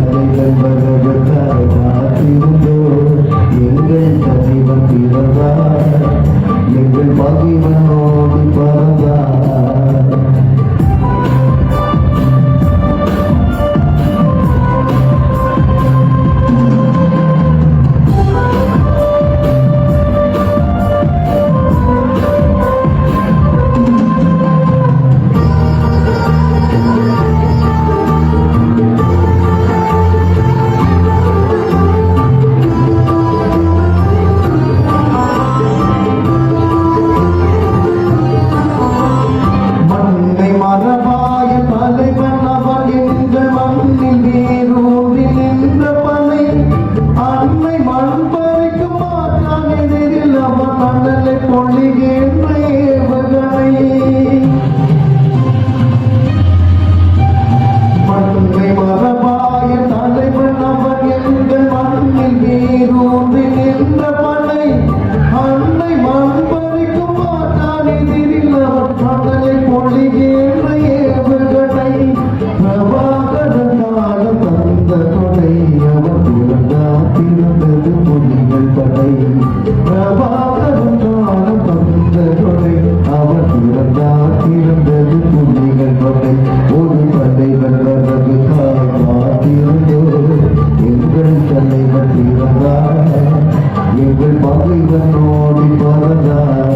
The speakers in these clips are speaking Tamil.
தலைவன் வரவுக்காய் காத்திருந்தோ எங்கள் தலைவன் பிறந்தார் எங்கள் பகைவன் ஓடி பறந்தார் எங்கள் பகைவன் ஓடி பறந்தார்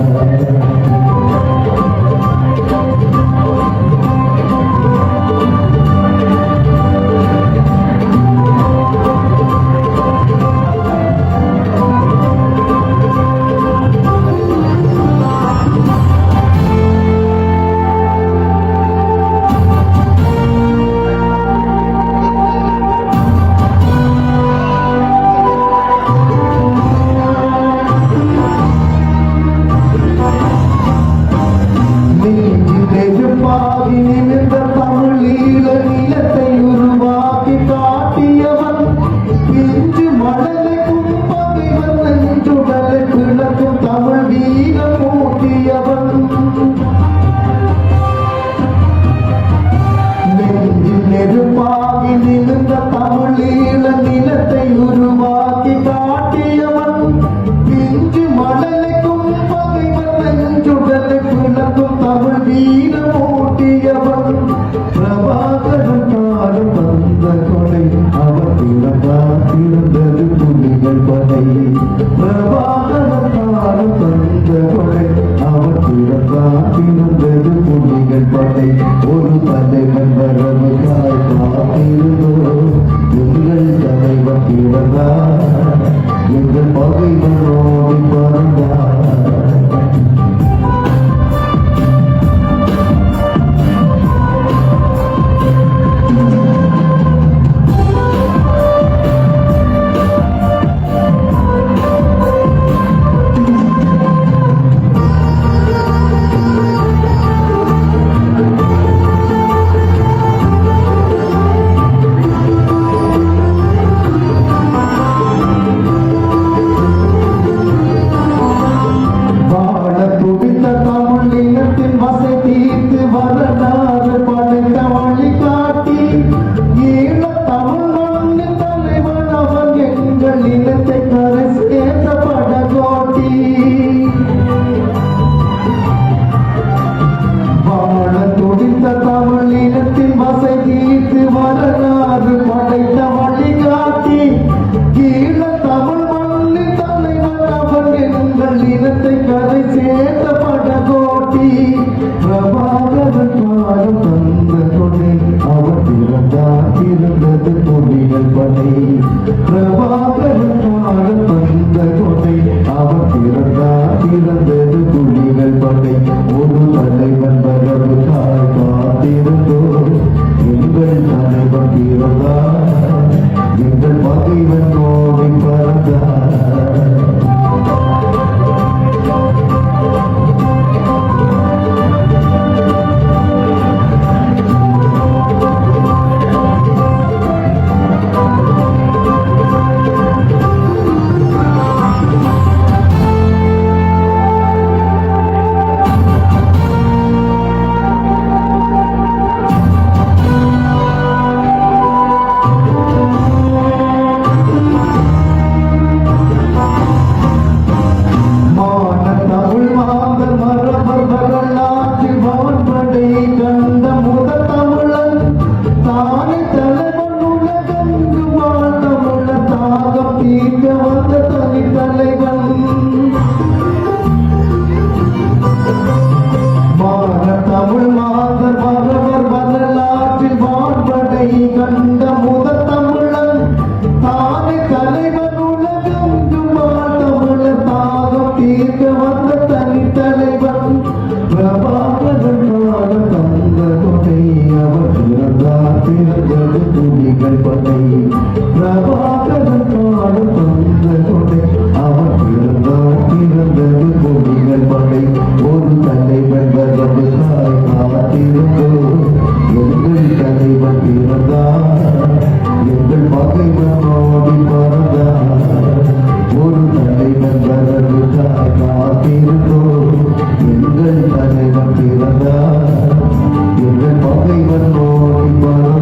ஒரு தலைவன் வரவுக்காய் காத்திருந்தோ எங்கள் தலைவன் பிறந்தார் எங்கள் பகைவன் ஓடி பறந்தார் தீர்க்க வந்த தனி தலைவன் தமிழ் மாதர் மரவர் வரலாற்றில் வான்படை கண்ட முதல் தமிழன் தானே தலைவன் உலகம் தமிழர் தாகம் தீர்க்க வந்த தனி தலைவன் பிரபாகரன் தந்த கொடை அவர் பிறந்தார் பிறந்தது துணிகள் படை பிரபாகரன் தந்த கொடை அவர் பிறந்தார் பிறந்தது துணிகள் படை ஒரு தலைவன் வருவதாய் காத்திருந்தோ எங்கள் தலைவன் பிறந்தார் எங்கள் பகைவன் ஓடி பறந்தார் ஒரு தலைவன் வருவதாய் காத்திருந்தோ எங்கள் தலைவன் பிறந்தார் எங்கள் பகைவன் ஓடி பறந்தார்